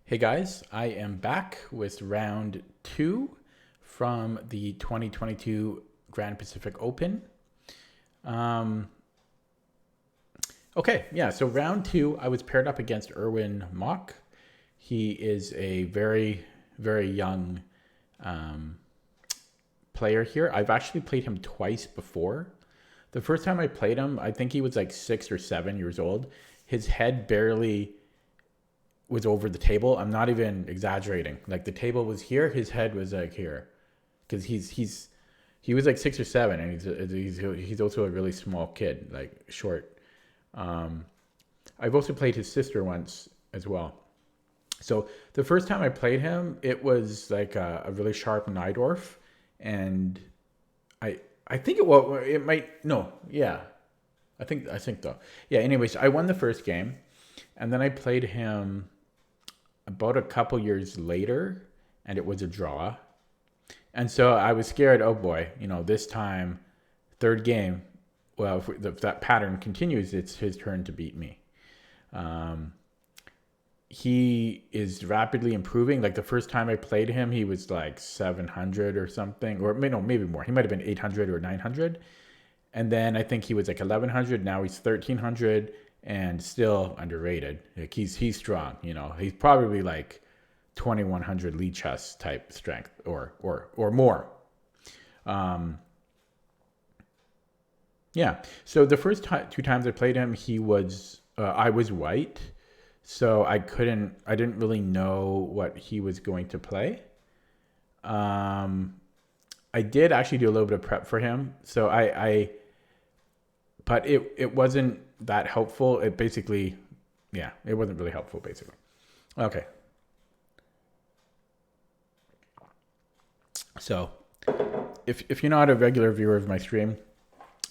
Hey guys, I am back with round two from the 2022 Grand Pacific Open. Um, so round two, I was paired up against Erwin Mock. He is a very, very young um, player here. I've actually played him twice before. The first time I played him, I think he was like 6 or 7 years old. His head barely was over the table. I'm not even exaggerating. Like the table was here, his head was like here, because he was like 6 or 7, and he's also a really small kid, like short. Um, I've also played his sister once as well. So the first time I played him, it was like a really sharp Nydorf, and I think it might no yeah I think though yeah. Anyways, I won the first game, and then I played him about a couple years later, and it was a draw. And so I was scared. Oh boy, this time, third game. Well, if that pattern continues, it's his turn to beat me. Um, he is rapidly improving. Like the first time I played him, he was like 700 or something, or no, maybe more. He might have been 800 or 900. And then I think he was like 1100. Now he's 1300 and still underrated. Like he's strong. He's probably like 2100 Lichess type strength or more. Um, yeah. So the first two times I played him, I was white, so I didn't really know what he was going to play. Um, I did actually do a little bit of prep for him, so but it wasn't that helpful. It basically, yeah, it wasn't really helpful basically. Okay. So if you're not a regular viewer of my stream,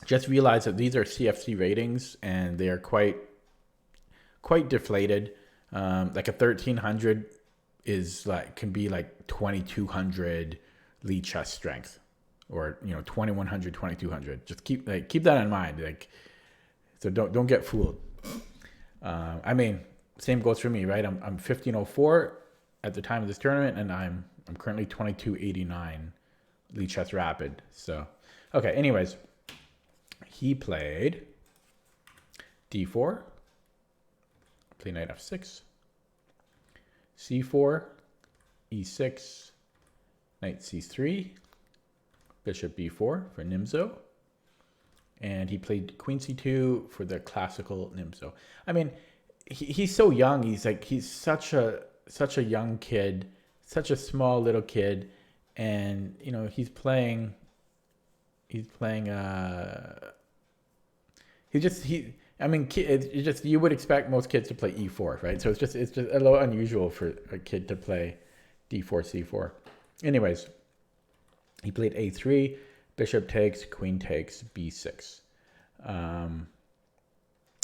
just realize that these are CFC ratings and they are quite deflated. Like a 1300 can be like 2200 Lichess strength, or 2100, 2200. Just keep that in mind. Like, so don't get fooled. I mean, same goes for me, right? I'm 1504 at the time of this tournament, and I'm currently 2289 Lichess Rapid. So, okay. Anyways, he played d4, play knight f6, c4, e6, knight c3, bishop b4 for Nimzo, and he played queen c2 for the classical Nimzo. I mean, he's so young. He's such a young kid, such a small little kid, and I mean, it's just, you would expect most kids to play e4, right? So it's just a little unusual for a kid to play d4 c4. Anyways, he played a3, bishop takes, queen takes, b6.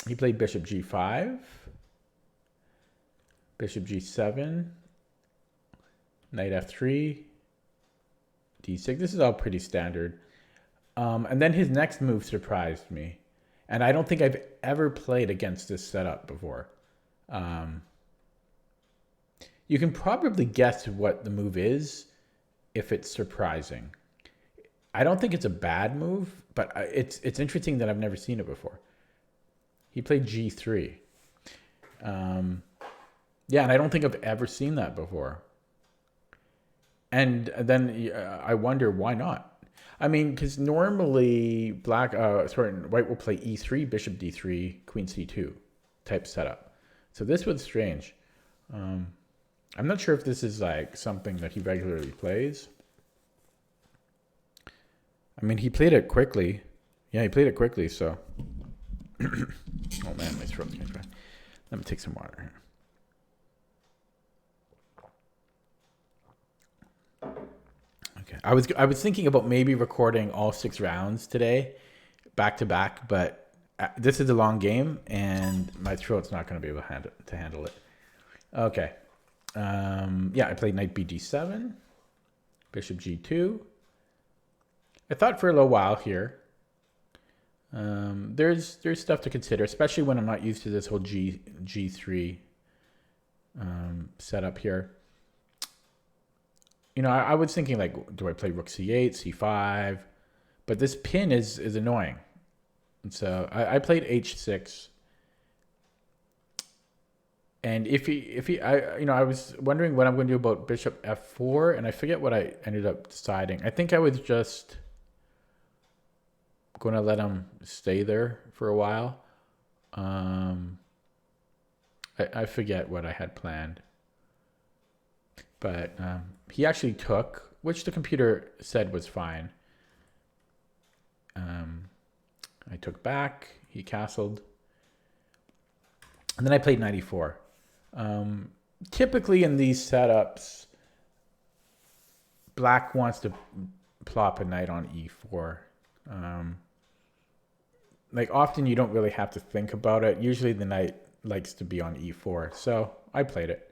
He played bishop g5, bishop g7, knight f3, d6. This is all pretty standard. And then his next move surprised me. And I don't think I've ever played against this setup before. You can probably guess what the move is if it's surprising. I don't think it's a bad move, but it's interesting that I've never seen it before. He played g3. Yeah, and I don't think I've ever seen that before. And then I wonder why not. I mean, because normally white will play e3, bishop d3, queen c2 type setup. So this was strange. I'm not sure if this is like something that he regularly plays. I mean, he played it quickly. Yeah, he played it quickly, so. Oh man, my throat's getting dry. Let me take some water here. Okay. I was thinking about maybe recording all 6 rounds today, back to back, but this is a long game, and my throat's not going to be able to handle it. Okay. Yeah, I played knight bd7, bishop g2. I thought for a little while here. There's stuff to consider, especially when I'm not used to this whole g3 setup here. You know, I was thinking like, do I play rook c8, c5? But this pin is annoying. And so I played h6. And I was wondering what I'm going to do about bishop f4, and I forget what I ended up deciding. I think I was just going to let him stay there for a while. I forget what I had planned. But he actually took, which the computer said was fine. I took back, he castled. And then I played 94. Typically in these setups, black wants to plop a knight on e4. Like often you don't really have to think about it. Usually the knight likes to be on e4. So I played it.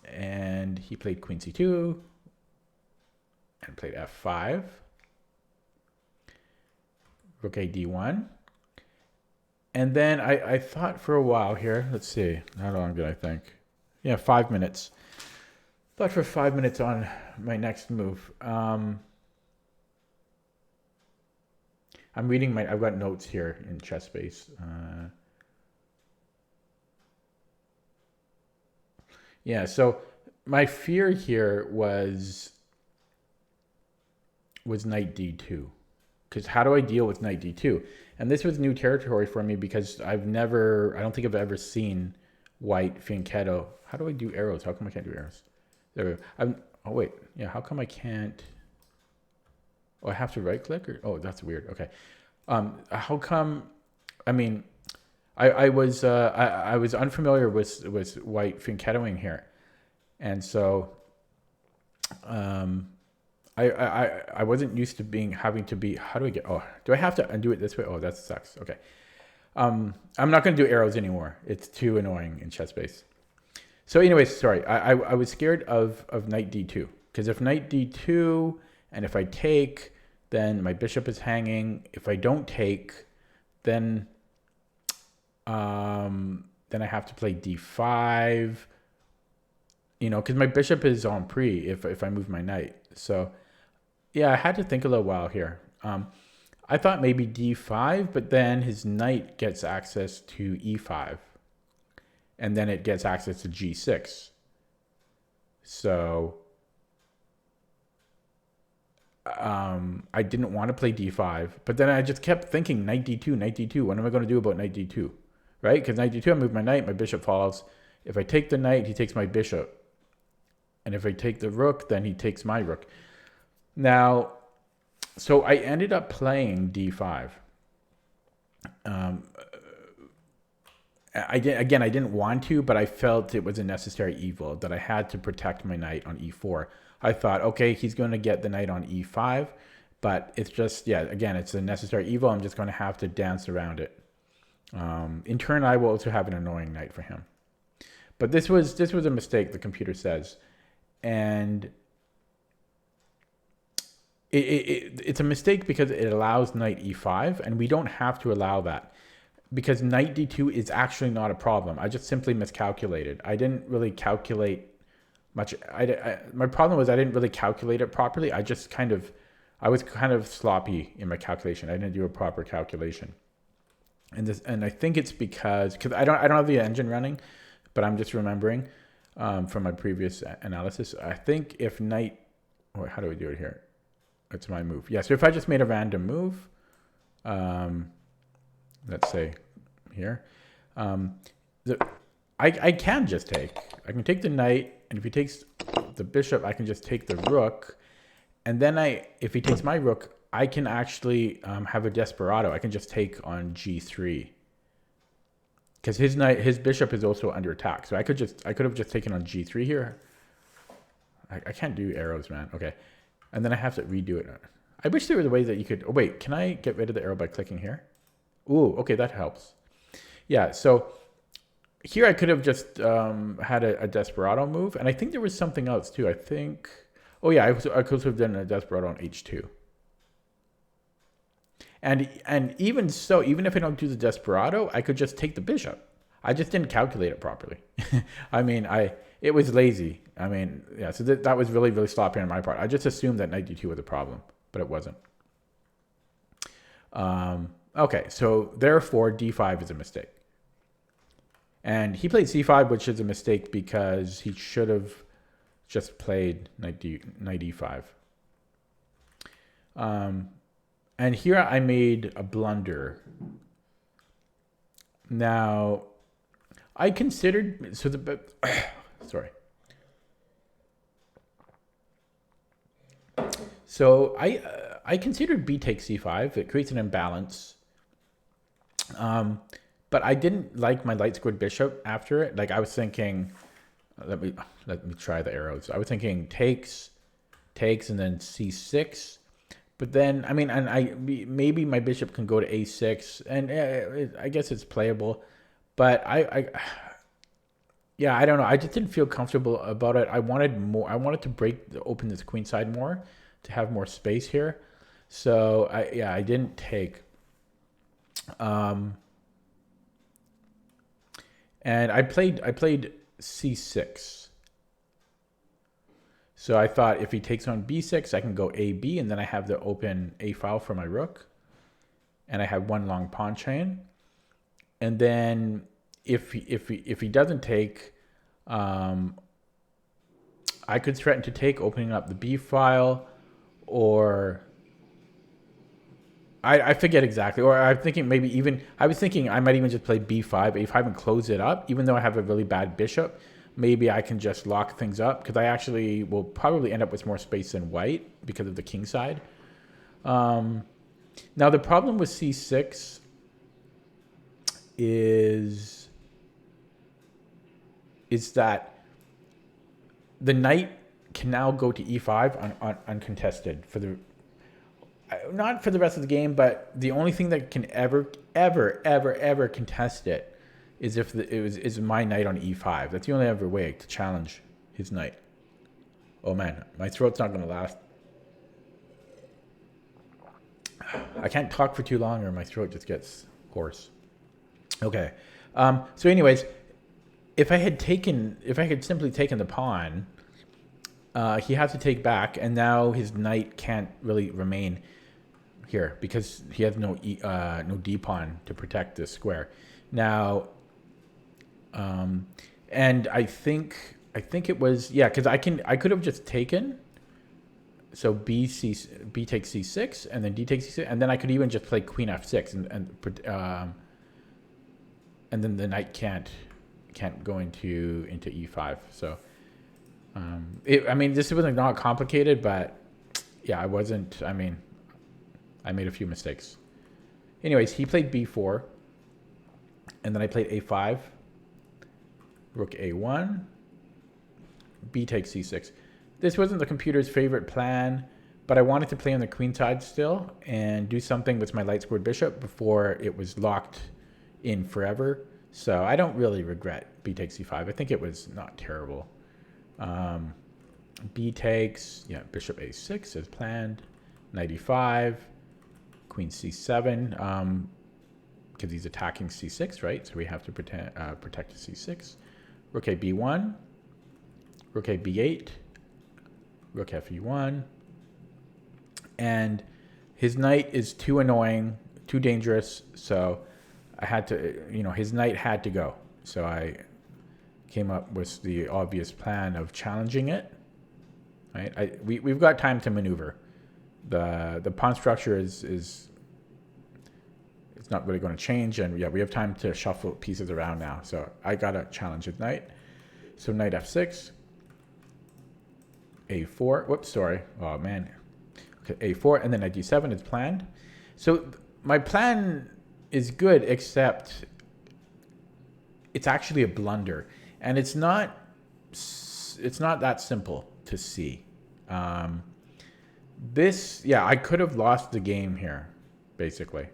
And he played queen c2 and played f5. Rook a d1. And then I thought for a while here. Let's see. How long did I think? Yeah, 5 minutes. Thought for 5 minutes on my next move. I'm reading I've got notes here in ChessBase. Yeah, so my fear here was knight d2. Because how do I deal with knight d2? And this was new territory for me because I don't think I've ever seen white fianchetto. How do I do arrows? How come I can't do arrows? There we go. Oh, wait. Yeah, how come I can't? Oh, I have to right click? Oh, that's weird. Okay. How come? I mean, I was unfamiliar with white fianchettoing here. And so I wasn't used to having to be, how do I get, oh, do I have to undo it this way? Oh, that sucks. Okay. I'm not going to do arrows anymore. It's too annoying in ChessBase. So anyways, sorry. I was scared of knight d2 because if knight d2 and if I take, then my bishop is hanging. If I don't take, then I have to play d5, you know, because my bishop is en prise if I move my knight. So yeah, I had to think a little while here. I thought maybe d5, but then his knight gets access to e5. And then it gets access to g6. So I didn't want to play d5, but then I just kept thinking knight d2, knight d2. What am I going to do about knight d2? Right? Because knight d2, I move my knight, my bishop falls. If I take the knight, he takes my bishop. And if I take the rook, then he takes my rook. Now, so I ended up playing d5. I didn't want to, but I felt it was a necessary evil that I had to protect my knight on e4. I thought, okay, he's going to get the knight on e5, but it's just, yeah, again, it's a necessary evil. I'm just going to have to dance around it. In turn, I will also have an annoying knight for him. But this was a mistake, the computer says. And it's a mistake because it allows knight e5, and we don't have to allow that. Because knight d2 is actually not a problem. I just simply miscalculated. I didn't really calculate much. My problem was I didn't really calculate it properly. I was kind of sloppy in my calculation. I didn't do a proper calculation. And I think it's because I don't have the engine running, but I'm just remembering from my previous analysis. I think if knight, how do we do it here? It's my move. Yeah, so if I just made a random move, let's say here, I can just take. I can take the knight, and if he takes the bishop, I can just take the rook, and then if he takes my rook, I can actually have a desperado. I can just take on g3 because his bishop is also under attack. So I could have just taken on g3 here. I can't do arrows, man. Okay, and then I have to redo it. I wish there was a way that you could. Oh wait, can I get rid of the arrow by clicking here? Ooh, okay, that helps. Yeah, so here I could have just had a desperado move, and I think there was something else too. I think, oh yeah, I could have done a desperado on h2. And even so, even if I don't do the desperado, I could just take the bishop. I just didn't calculate it properly. I mean, it was lazy. I mean, yeah. So that was really really sloppy on my part. I just assumed that knight d2 was a problem, but it wasn't. Okay, so therefore d5 is a mistake. And he played c5, which is a mistake because he should have just played knight e5. And here I made a blunder. Now, I considered sorry. So I considered b takes c5. It creates an imbalance. But I didn't like my light squared bishop after it. Like I was thinking, let me try the arrows. I was thinking takes, and then c6. But then, I mean, and maybe my bishop can go to a6, and I guess it's playable. But yeah, I don't know. I just didn't feel comfortable about it. I wanted more. I wanted to open this queen side more to have more space here. So I didn't take. And I played c6. So I thought if he takes on b6, I can go ab, and then I have the open a file for my rook, and I have one long pawn chain. And then if he doesn't take, I could threaten to take, opening up the b file, or I forget exactly, or I'm thinking maybe even, I was thinking I might even just play b5, a5 and close it up, even though I have a really bad bishop. Maybe I can just lock things up, because I actually will probably end up with more space than white because of the king side. Now the problem with c6 is that the knight can now go to e5 uncontested for the, not for the rest of the game, but the only thing that can ever contest it is if is my knight on e5. That's the only ever way to challenge his knight. Oh man, my throat's not going to last. I can't talk for too long or my throat just gets hoarse. Okay. So anyways, if I had simply taken the pawn, he has to take back, and now his knight can't really remain here because he has no d pawn to protect this square. Now, and I think it was, yeah, because I could have just taken. So b takes c6, and then d takes c6, and then I could even just play queen f6, and then the knight can't go into e5. So I mean, this was not complicated, but yeah, I wasn't. I mean, I made a few mistakes. Anyways, he played b4, and then I played a5, rook a1, b takes c6. This wasn't the computer's favorite plan, but I wanted to play on the queen side still and do something with my light squared bishop before it was locked in forever. So I don't really regret b takes c5. I think it was not terrible. B takes, yeah, bishop a6 as planned, knight e5, queen c7, because he's attacking c6, right? So we have to protect c6. Rook a b1, rook a b8, rook fe1, and his knight is too annoying, too dangerous, so I had to, his knight had to go. So I came up with the obvious plan of challenging it. Right? We've got time to maneuver. The pawn structure is it's not really going to change, and yeah, we have time to shuffle pieces around now. So I gotta challenge his knight. So knight f6, a4. Whoops, sorry. Oh man. Okay, a4, and then knight d7 is planned. So my plan is good, except it's actually a blunder, and it's not that simple to see. This, yeah, I could have lost the game here, basically.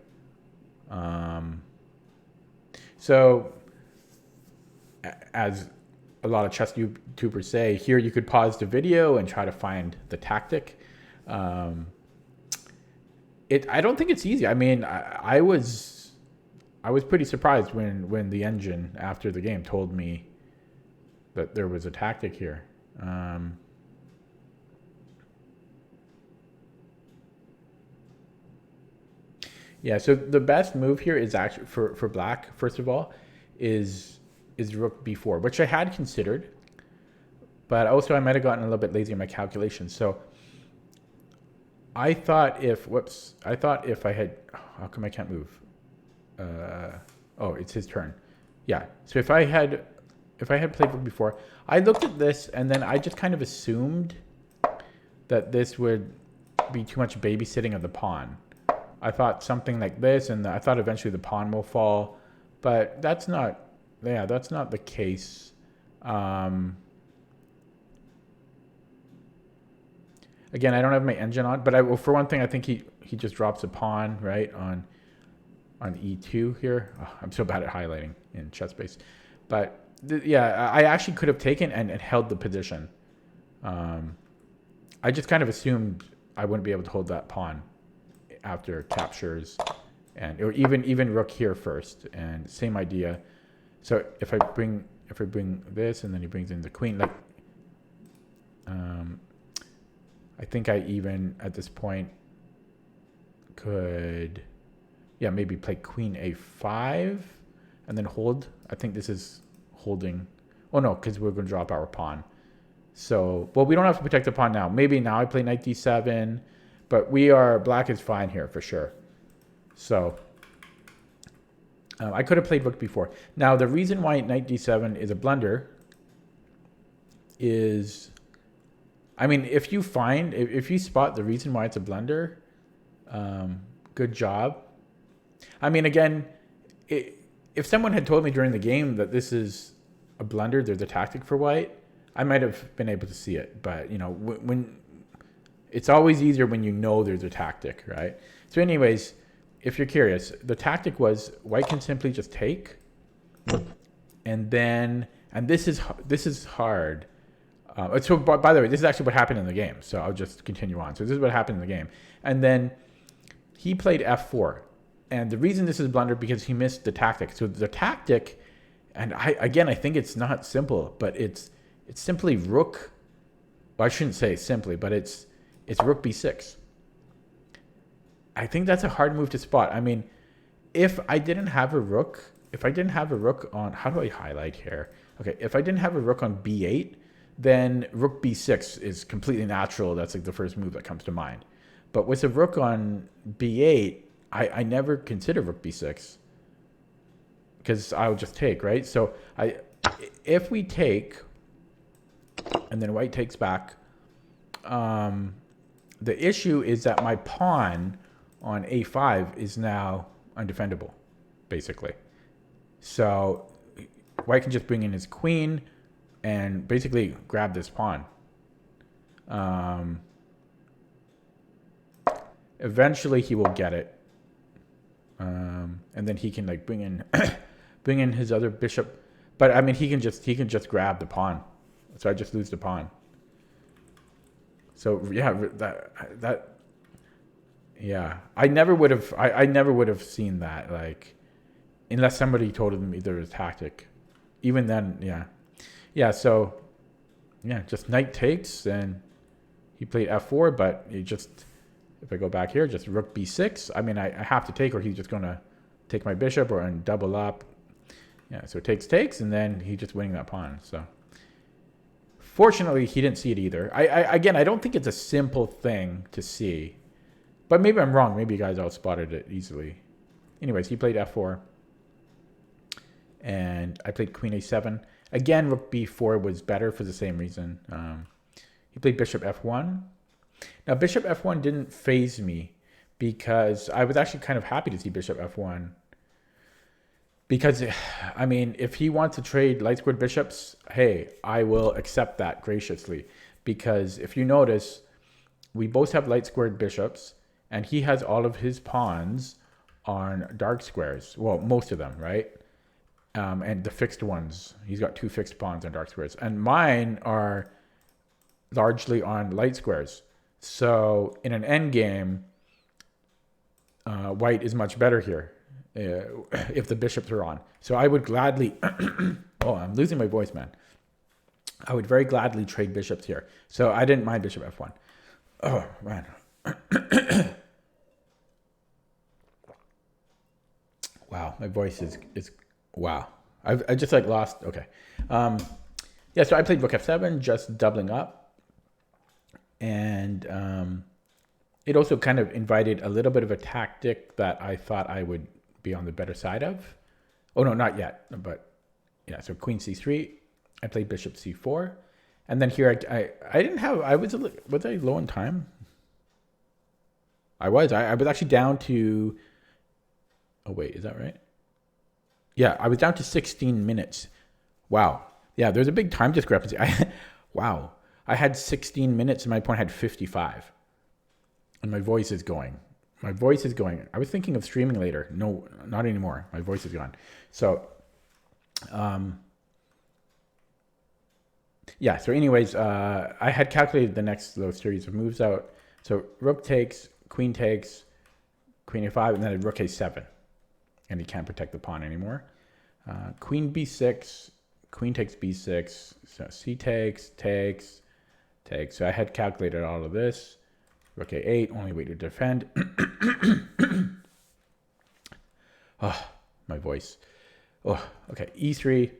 So, as a lot of chess YouTubers say, here you could pause the video and try to find the tactic. I don't think it's easy. I mean, I was I was pretty surprised when the engine after the game told me that there was a tactic here. Yeah, so the best move here is actually for black, first of all, is rook b4, which I had considered, but also I might have gotten a little bit lazy in my calculations. So I thought if I had, how come I can't move? Oh, it's his turn. Yeah. So if I had played rook before, I looked at this and then I just kind of assumed that this would be too much babysitting of the pawn. I thought something like this, and I thought eventually the pawn will fall, but that's not the case. Again, I don't have my engine on, but for one thing, I think he just drops a pawn, right, on e2 here. Oh, I'm so bad at highlighting in ChessBase. But yeah, I actually could have taken and held the position. I just kind of assumed I wouldn't be able to hold that pawn after captures, or even rook here first, and same idea. So if I bring this and then he brings in the queen, like I think I even at this point could, yeah, maybe play queen a5 and then hold. I think this is holding. Oh no, because we're going to drop our pawn. So, well, we don't have to protect the pawn now. Maybe now I play knight d7, but black is fine here for sure. So I could have played rook before. Now the reason why knight d7 is a blunder is, I mean, if you spot the reason why it's a blunder, good job. I mean, again, if someone had told me during the game that this is a blunder, there's a tactic for white, I might have been able to see it. But, you know, when it's always easier when you know there's a tactic, right? So anyways, if you're curious, the tactic was white can simply just take, and this is hard. So by the way, this is actually what happened in the game. So I'll just continue on. So this is what happened in the game. And then he played f4. And the reason this is a blunder because he missed the tactic. So the tactic, and I think it's not simple, but it's simply rook. Well, I shouldn't say simply, but it's rook b6. I think that's a hard move to spot. I mean, if I didn't have a rook on, how do I highlight here? Okay, if I didn't have a rook on b8, then rook b6 is completely natural. That's like the first move that comes to mind. But with a rook on b8, I never consider rook b6 because I'll just take, right? So if we take and then white takes back, the issue is that my pawn on a5 is now undefendable, basically. So white can just bring in his queen and basically grab this pawn. Eventually he will get it. And then he can like bring in his other bishop. But I mean he can just grab the pawn. So I just lose the pawn. So yeah, yeah. I never would have seen that, like, unless somebody told me there was a tactic. Even then, yeah. Yeah, so yeah, just knight takes, and he played f4, but he just, if I go back here, just rook b6. I mean, I have to take, or he's just gonna take my bishop and double up. Yeah, so takes, and then he just winning that pawn. So fortunately, he didn't see it either. Again, I don't think it's a simple thing to see, but maybe I'm wrong. Maybe you guys all spotted it easily. Anyways, he played f4, and I played queen a7. Again, rook b4 was better for the same reason. He played bishop f1. Now, bishop f1 didn't faze me because I was actually kind of happy to see bishop f1. Because, I mean, if he wants to trade light squared bishops, hey, I will accept that graciously. Because if you notice, we both have light squared bishops, and he has all of his pawns on dark squares. Well, most of them, right? And the fixed ones. He's got 2 fixed pawns on dark squares. And mine are largely on light squares. So in an endgame, white is much better here. if the bishops are on. So I would gladly. Oh, I'm losing my voice, man. I would very gladly trade bishops here. So I didn't mind bishop f1. Oh man. Wow, my voice is wow. I just like lost. Okay. Yeah, so I played rook f7, just doubling up, and it also kind of invited a little bit of a tactic that I thought I would be on the better side of. Oh no, not yet, but yeah. So queen c3. I played bishop c4, and then here I didn't have. Was I low on time? I was actually down to. Oh wait, is that right? Yeah, I was down to 16 minutes. Wow. Yeah, there's a big time discrepancy. Wow. I had 16 minutes and my opponent had 55. And my voice is going. My voice is going. I was thinking of streaming later. No, not anymore. My voice is gone. So, yeah. So anyways, I had calculated the next little series of moves out. So rook takes, queen a5, and then a rook a7. And he can't protect the pawn anymore. Queen b6, queen takes b6, so c takes. So I had calculated all of this. Rook a8, only way to defend. Oh, my voice. Oh, okay, e3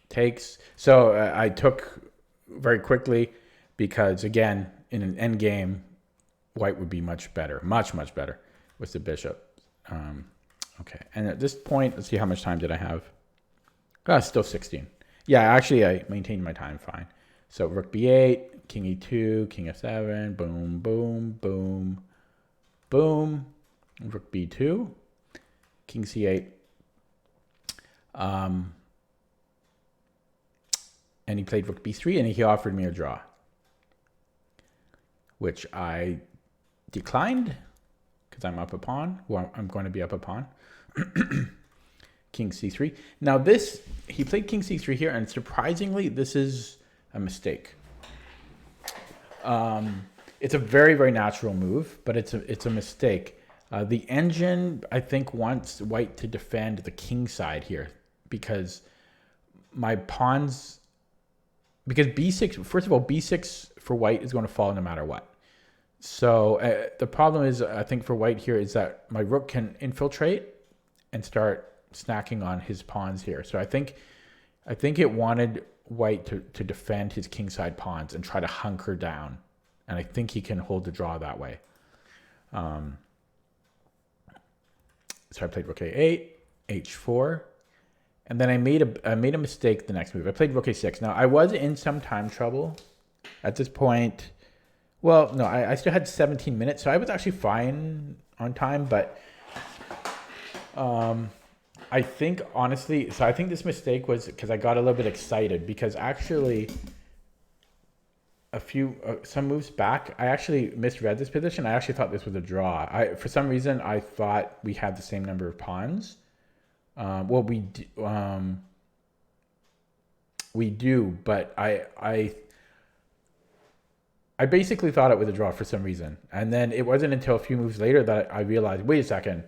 takes. So I took very quickly because, again, in an endgame, white would be much better, much better with the bishop. Okay, and at this point, let's see how much time did I have. Still 16. Yeah, actually, I maintained my time fine. So rook b8, king e2, king f7, boom, boom, boom, boom. Rook b2, king c8. And he played rook b3, and he offered me a draw, which I declined because I'm up a pawn. Well, I'm going to be up a pawn. King c3. Now this, he played king c3 here, and surprisingly, this is a mistake. It's a very natural move, but it's a mistake. The engine, I think, wants white to defend the king side here because my pawns, because b6, first of all, b6 for white is going to fall no matter what. So the problem is, I think, for white here is that my rook can infiltrate and start snacking on his pawns here. So I think it wanted white to defend his kingside pawns and try to hunker down. And I think he can hold the draw that way. So I played rook a8, h4, and then I made a mistake the next move. I played rook a6. Now I was in some time trouble at this point. Well, no, I still had 17 minutes, so I was actually fine on time, but I think, honestly, so I think this mistake was because I got a little bit excited because actually some moves back, I actually misread this position. I actually thought this was a draw. For some reason, I thought we had the same number of pawns. Well, we do, but I basically thought it was a draw for some reason. And then it wasn't until a few moves later that I realized, wait a second,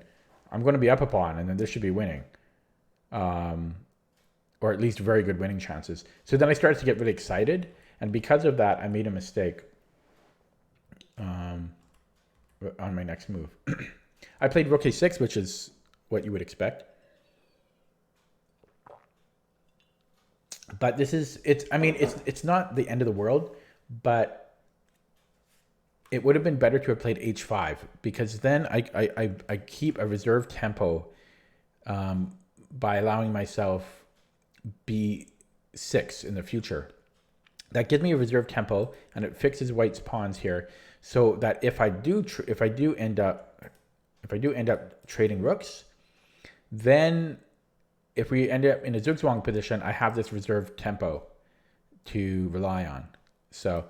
I'm going to be up a pawn, and then this should be winning. Or at least very good winning chances. So then I started to get really excited, and because of that, I made a mistake on my next move. I played rook a6, which is what you would expect. But it's not the end of the world, but it would have been better to have played h5 because then I keep a reserve tempo by allowing myself b6 in the future. That gives me a reserve tempo, and it fixes white's pawns here, so that if I do end up trading rooks, then if we end up in a zugzwang position, I have this reserve tempo to rely on. So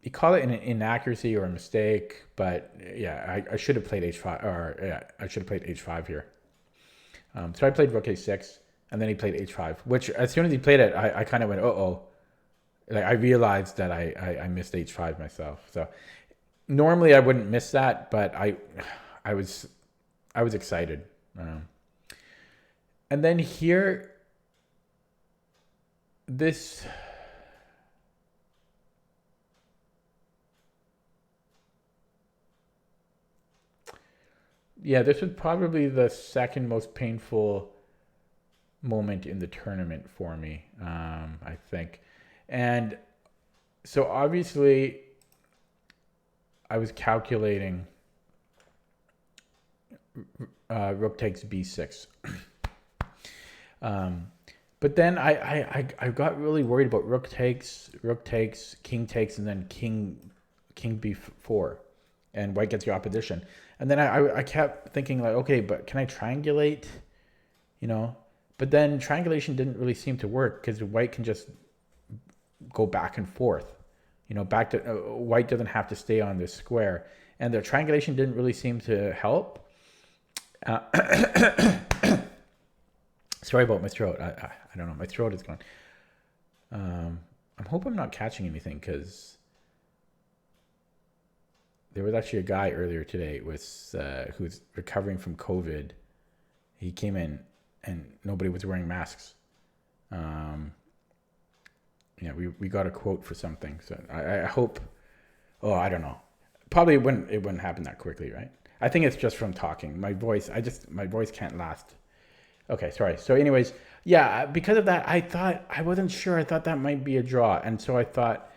you call it an inaccuracy or a mistake, but yeah, I should have played h5, or yeah, I should have played h5 here. So I played rook a6, and then he played h5, which as soon as he played it, I kind of went, uh-oh. Like I realized that I missed h5 myself. So normally I wouldn't miss that, but I I was excited. And then here, this. Yeah, this was probably the second most painful moment in the tournament for me, I think. And so obviously, I was calculating rook takes b6. But then I got really worried about rook takes, king takes, and then king b4, and white gets your opposition. And then I kept thinking like, okay, but can I triangulate? You know, but then triangulation didn't really seem to work because white can just go back and forth. You know, back to white doesn't have to stay on this square, and the triangulation didn't really seem to help. Sorry about my throat. I don't know. My throat is gone. I hope I'm not catching anything because there was actually a guy earlier today with who's recovering from COVID. He came in and nobody was wearing masks. Yeah, we got a quote for something. So I hope. Oh, I don't know. Probably it wouldn't happen that quickly, right? I think it's just from talking. My voice can't last. Okay, sorry. So anyways, yeah, because of that, I wasn't sure. I thought that might be a draw. And so I thought,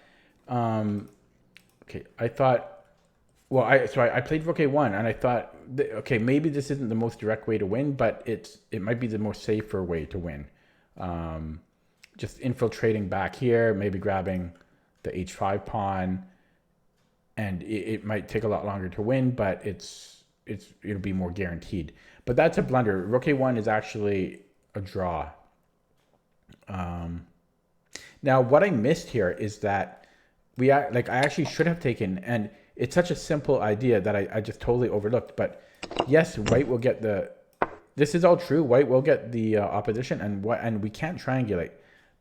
well, I played rook a1 and I thought, okay, maybe this isn't the most direct way to win, but it might be the more safer way to win. Just infiltrating back here, maybe grabbing the h5 pawn, and it might take a lot longer to win, but it'll be more guaranteed. But that's a blunder. Rook a1 is actually a draw. Now, what I missed here is that I actually should have taken, and it's such a simple idea that I just totally overlooked. But yes, white will get this is all true. White will get the opposition, and we can't triangulate.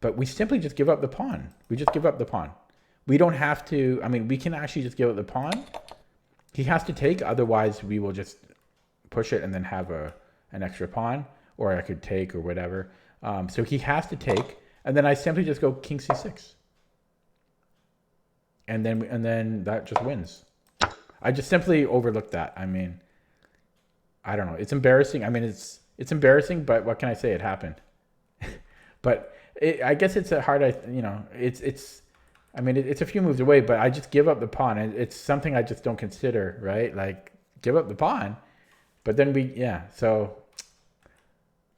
But we simply just give up the pawn. We just give up the pawn. We don't have to, I mean, we can actually just give up the pawn. He has to take, otherwise we will just push it and then have an extra pawn, or I could take or whatever. So he has to take, and then I simply just go king c6. And then that just wins. I just simply overlooked that. I mean, I don't know. It's embarrassing. I mean, it's embarrassing, but what can I say? It happened. But I guess it's a hard, it's a few moves away, but I just give up the pawn. And it's something I just don't consider, right? Like, give up the pawn. But then so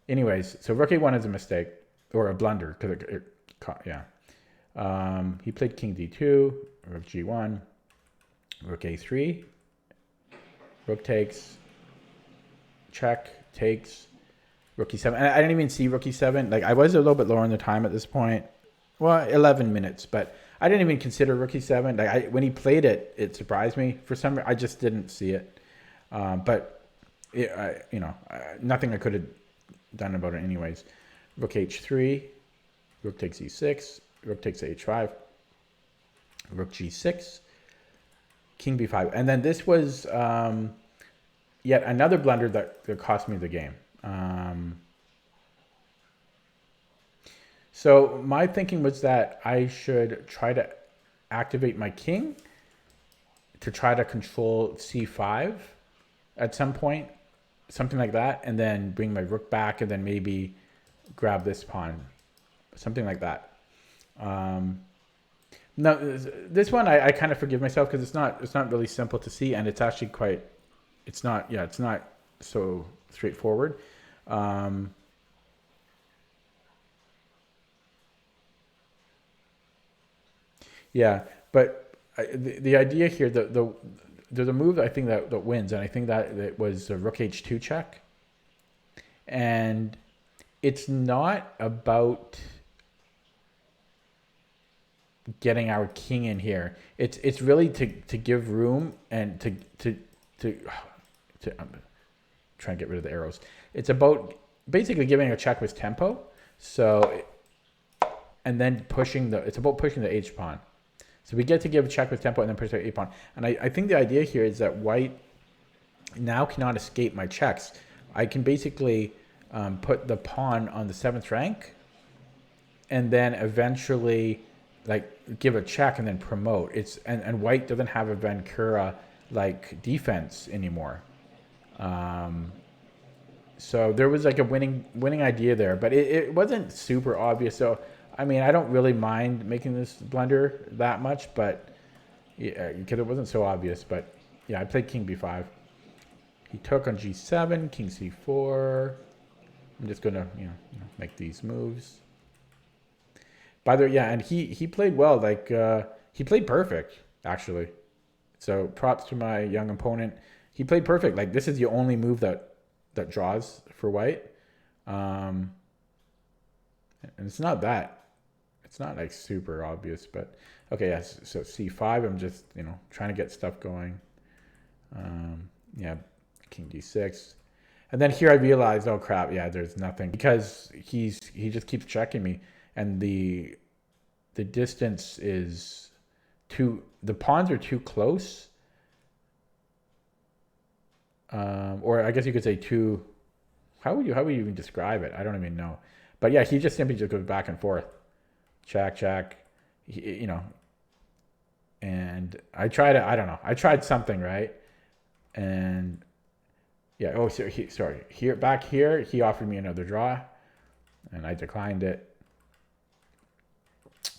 anyways, so rook a1 is a mistake, or a blunder, because he played king d2, rook g1, rook a3, rook takes, check, takes, rook e7. And I didn't even see rook e7. Like, I was a little bit lower on the time at this point. Well, 11 minutes, but I didn't even consider rook e7. Like, when he played it, it surprised me. For some reason, I just didn't see it. But nothing I could have done about it anyways. Rook h3, rook takes e6, rook takes h5, rook g6, king b5. And then this was yet another blunder that cost me the game. So my thinking was that I should try to activate my king to try to control c5 at some point, something like that, and then bring my rook back, and then maybe grab this pawn, something like that. Now, this one I kind of forgive myself because it's not really simple to see, and it's actually it's not so straightforward. Yeah, but the idea here, there's a move I think that wins, and I think that it was a rook h2 check, and it's not about getting our king in here. It's really to give room and to I'm trying to get rid of the arrows. It's about basically giving a check with tempo. So, and then it's about pushing the h pawn. So we get to give a check with tempo and then push the a pawn. And I think the idea here is that white now cannot escape my checks. I can basically put the pawn on the 7th rank, and then eventually like give a check and then promote. It's and white doesn't have a Vancouver like defense anymore. So there was like a winning idea there, but it wasn't super obvious. So I mean, I don't really mind making this blunder that much, but yeah, because it wasn't so obvious. But yeah, I played king b5. He took on g7, king c4. I'm just gonna make these moves. By the way, yeah, and he played well. Like he played perfect actually. So props to my young opponent. He played perfect. Like this is the only move that draws for white. And it's not like super obvious, but okay, yes. So c5, I'm just, trying to get stuff going. Yeah, king d6. And then here I realized, oh crap, yeah, there's nothing, because he just keeps checking me, and the distance is the pawns are too close. Or I guess you could say too, how would you even describe it? I don't even know. But yeah, he just simply just goes back and forth. Check, check. And I tried it, I don't know. I tried something, right? And yeah, oh, so back here, he offered me another draw, and I declined it.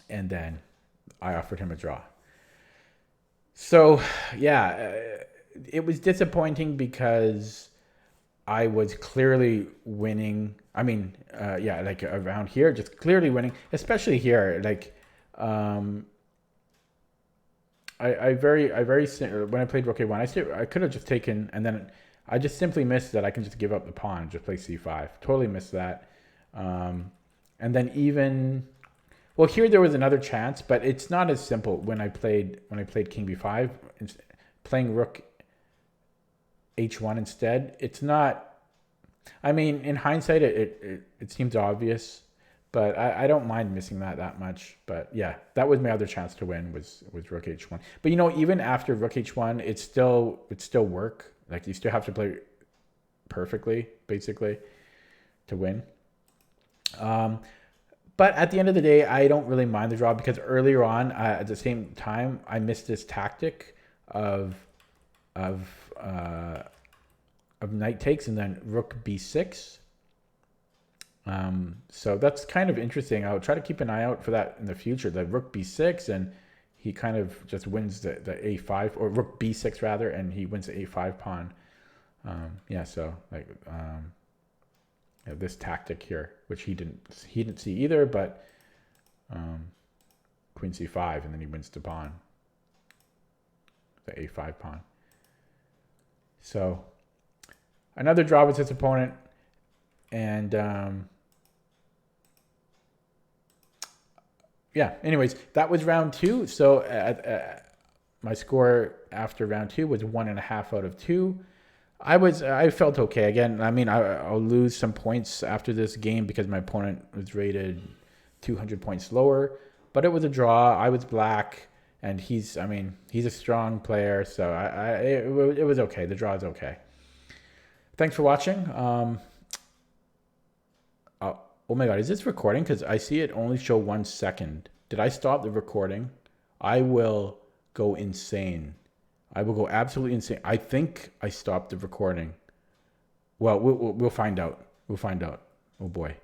And then I offered him a draw. So yeah, it was disappointing because I was clearly winning. I mean, yeah, like around here, just clearly winning, especially here. Like, I very when I played rook a1, I could have just taken, and then I just simply missed that I can just give up the pawn and just play c5. Totally missed that. And then even, well, here there was another chance, but it's not as simple. When I played king b5, playing rook h1 instead, it's not. I mean, in hindsight, it seems obvious, but I don't mind missing that much. But yeah, that was my other chance to win, was rook h1. But even after rook h1, it's still work. Like you still have to play perfectly, basically, to win. But at the end of the day, I don't really mind the draw, because earlier on, at the same time, I missed this tactic of knight takes and then rook b6. So that's kind of interesting. I'll try to keep an eye out for that in the future. The rook b6, and he kind of just wins the a5, or rook b6 rather, and he wins the a5 pawn. Yeah, so like this tactic here, which he didn't see either, but queen c5, and then he wins the pawn, the a5 pawn. So another draw with his opponent, and yeah. Anyways, that was round 2. So my score after round 2 was 1.5 out of 2. I felt okay. Again, I mean, I'll lose some points after this game because my opponent was rated 200 points lower, but it was a draw. I was black, and he's a strong player, so it was okay. The draw is okay. Thanks for watching. Oh my God, is this recording? Because I see it only show 1 second. Did I stop the recording? I will go insane. I will go absolutely insane. I think I stopped the recording. Well, we'll find out. We'll find out. Oh boy.